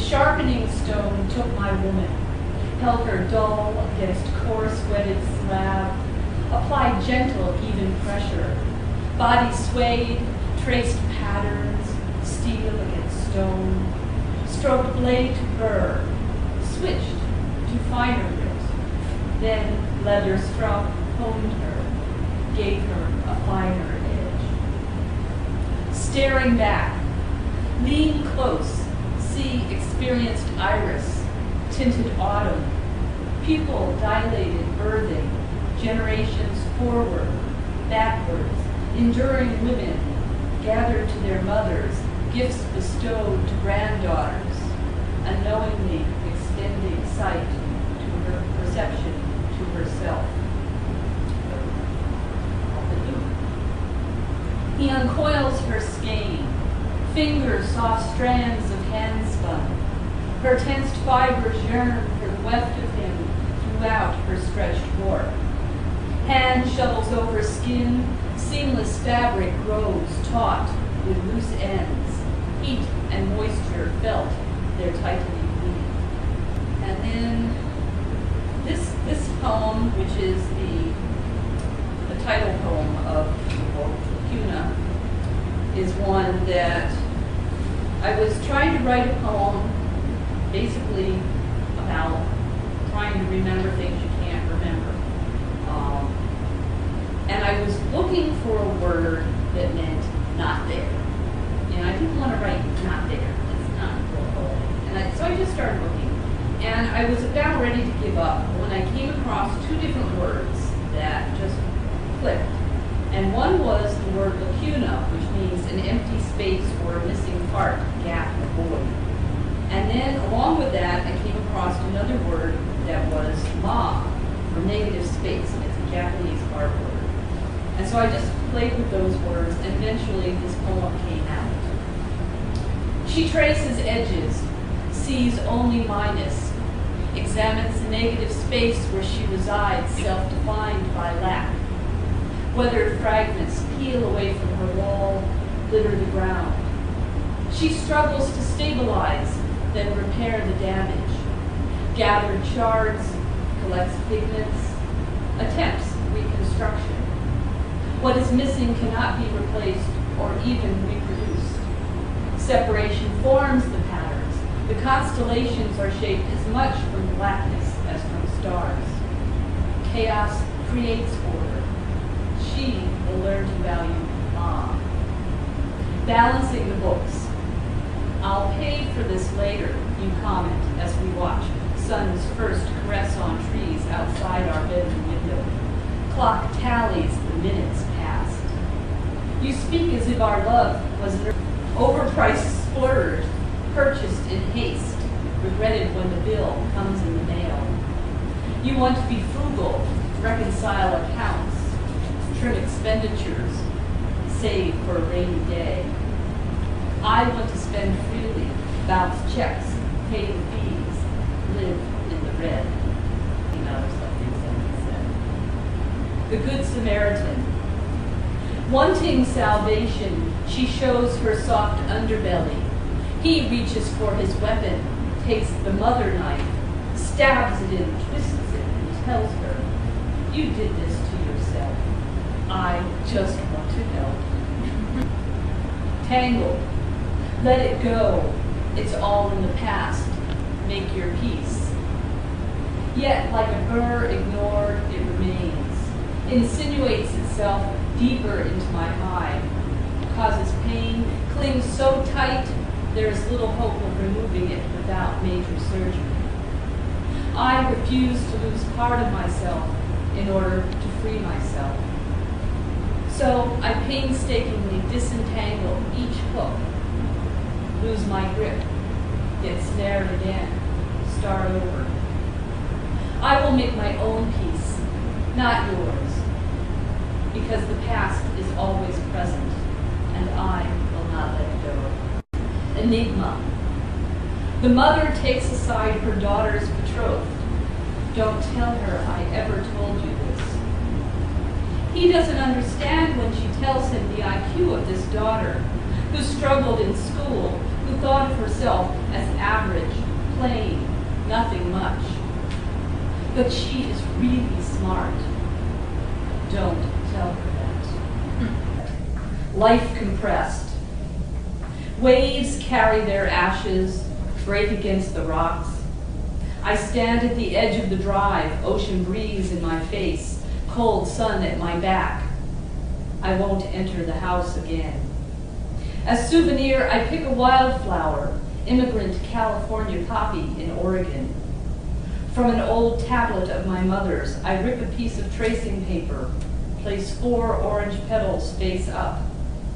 sharpening stone took my woman, held her dull against coarse wetted slab, applied gentle, even pressure. Body swayed, traced patterns, steel against stone, stroked blade to burr, switched to finer grit, then leather struck, honed her, gave her a finer edge. Staring back, lean close, see experienced iris, tinted autumn, pupil dilated birthing, generations forward, backwards, enduring women, gathered to their mothers, gifts bestowed to granddaughters, unknowingly extending sight to her perception, to herself. He uncoils her skein, fingers soft strands of handspun. Her tensed fibers yearn for the weft of him throughout her stretched warp. Hand shovels over skin, seamless fabric grows taut with loose ends. Heat and moisture felt their tightening weave. And then this poem, which is the title poem of the book, Cuna, is one that I was trying to write a poem basically about trying to remember things you can't remember. And I was looking for a word that meant not there. And I didn't want to write not there. It's not so I just started looking. And I was about ready to give up when I came across two different words that just clicked. And one was the word lacuna, which means an empty space or a missing part, gap, or void. And then along with that, I came across another word that was ma, or negative space, and it's a Japanese art word. And so I just played with those words, and eventually this poem came out. She traces edges, sees only minus, examines the negative space where she resides, self-defined by lack. Weathered fragments peel away from her wall, litter the ground. She struggles to stabilize, then repair the damage. Gathered shards, collects pigments, attempts reconstruction. What is missing cannot be replaced or even reproduced. Separation forms the patterns. The constellations are shaped as much from blackness as from stars. Chaos creates order. She will learn to value Ma. Balancing the books. I'll pay for this later, you comment as we watch sun's first caress on trees outside our bedroom window. Clock tallies the minutes past. You speak as if our love was an overpriced splurge, purchased in haste, regretted when the bill comes in the mail. You want to be frugal, reconcile accounts, trim expenditures, save for a rainy day. I want to spend freely, bounce checks, pay the fees, live in the red. The Good Samaritan. Wanting salvation, she shows her soft underbelly. He reaches for his weapon, takes the mother knife, stabs it in, twists it, and tells her, you did this to yourself. I just want to help. Tangled. Let it go. It's all in the past. Make your peace. Yet, like a burr ignored, it remains. Insinuates itself deeper into my hide. Causes pain, clings so tight, there is little hope of removing it without major surgery. I refuse to lose part of myself in order to free myself. So I painstakingly disentangle each hook, lose my grip, get snared again, start over. I will make my own peace, not yours, because the past is always present, and I will not let go. Enigma. The mother takes aside her daughter's betrothed. Don't tell her I ever told you this. He doesn't understand when she tells him the IQ of this daughter, who struggled in school, who thought of herself as average, plain, nothing much. But she is really smart. Don't tell her that. Life compressed. Waves carry their ashes, break against the rocks. I stand at the edge of the drive, ocean breeze in my face, cold sun at my back. I won't enter the house again. As souvenir, I pick a wildflower, immigrant California poppy in Oregon. From an old tablet of my mother's, I rip a piece of tracing paper, place 4 orange petals face up,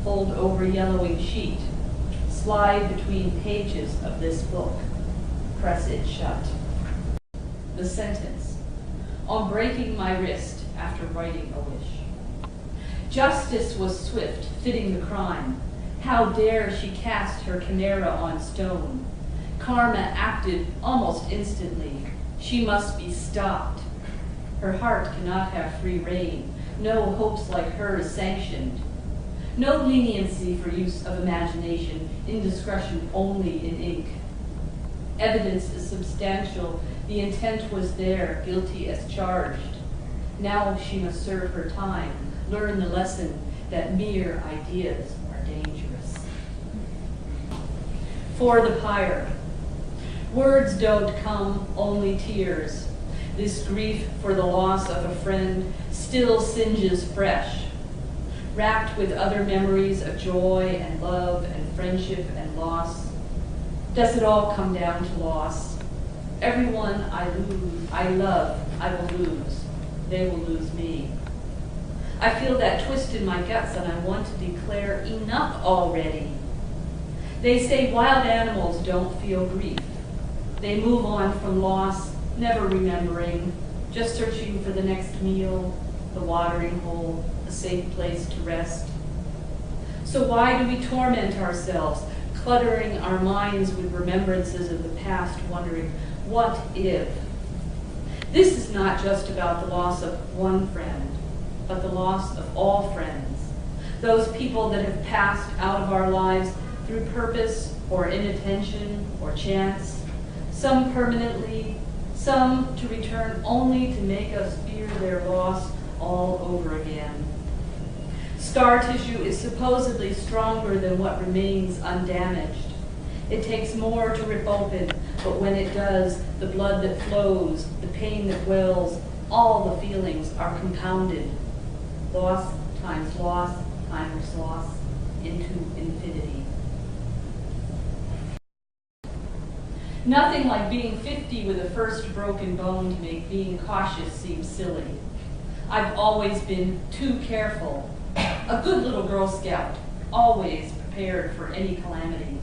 hold over yellowing sheet, slide between pages of this book, press it shut. The sentence, on breaking my wrist after writing a wish. Justice was swift, fitting the crime. How dare she cast her chimera on stone? Karma acted almost instantly. She must be stopped. Her heart cannot have free rein. No hopes like hers sanctioned. No leniency for use of imagination, indiscretion only in ink. Evidence is substantial. The intent was there, guilty as charged. Now she must serve her time, learn the lesson that mere ideas are dangerous. For the pyre. Words don't come, only tears. This grief for the loss of a friend still singes fresh, wrapped with other memories of joy and love and friendship and loss. Does it all come down to loss? Everyone I love, I will lose. They will lose me. I feel that twist in my guts and I want to declare enough already. They say wild animals don't feel grief. They move on from loss, never remembering, just searching for the next meal, the watering hole, a safe place to rest. So why do we torment ourselves, cluttering our minds with remembrances of the past, wondering, what if? This is not just about the loss of one friend, but the loss of all friends, those people that have passed out of our lives through purpose or inattention or chance, some permanently, some to return only to make us fear their loss all over again. Scar tissue is supposedly stronger than what remains undamaged. It takes more to rip open, but when it does, the blood that flows, the pain that wells, all the feelings are compounded. Loss times loss into infinity. Nothing like being 50 with a first broken bone to make being cautious seem silly. I've always been too careful. A good little Girl Scout, always prepared for any calamity.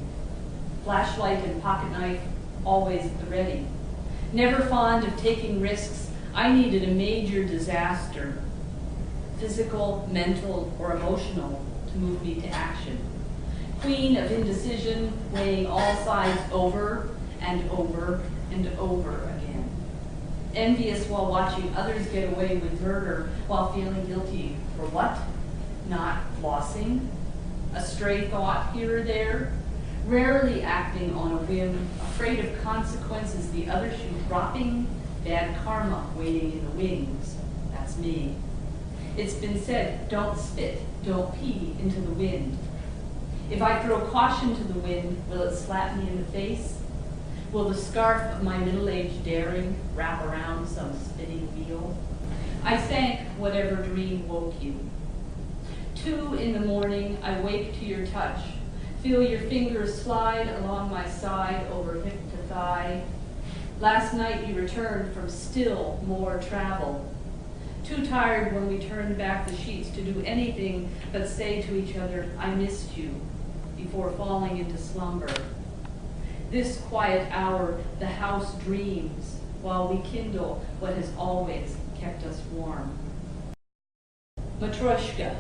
Flashlight and pocket knife, always at the ready. Never fond of taking risks, I needed a major disaster, physical, mental, or emotional, to move me to action. Queen of indecision, weighing all sides over and over and over again. Envious while watching others get away with murder while feeling guilty for what? Not flossing? A stray thought here or there? Rarely acting on a whim, afraid of consequences, the other shoe dropping, bad karma waiting in the wings. That's me. It's been said, don't spit, don't pee into the wind. If I throw caution to the wind, will it slap me in the face? Will the scarf of my middle-aged daring wrap around some spinning wheel? I thank whatever dream woke you. 2 in the morning, I wake to your touch. Feel your fingers slide along my side over hip to thigh. Last night you returned from still more travel. Too tired when we turned back the sheets to do anything but say to each other, I missed you, before falling into slumber. This quiet hour, the house dreams, while we kindle what has always kept us warm. Matryoshka.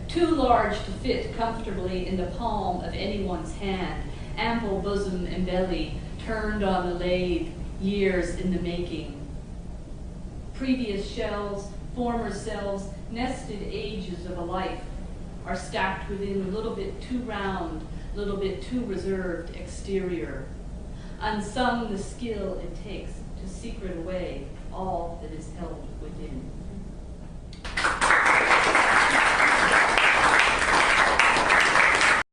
Too large to fit comfortably in the palm of anyone's hand, ample bosom and belly, turned on the lathe, years in the making. Previous shells, former selves, nested ages of a life, are stacked within a little bit too round, little bit too reserved exterior. unsung the skill it takes to secret away all that is held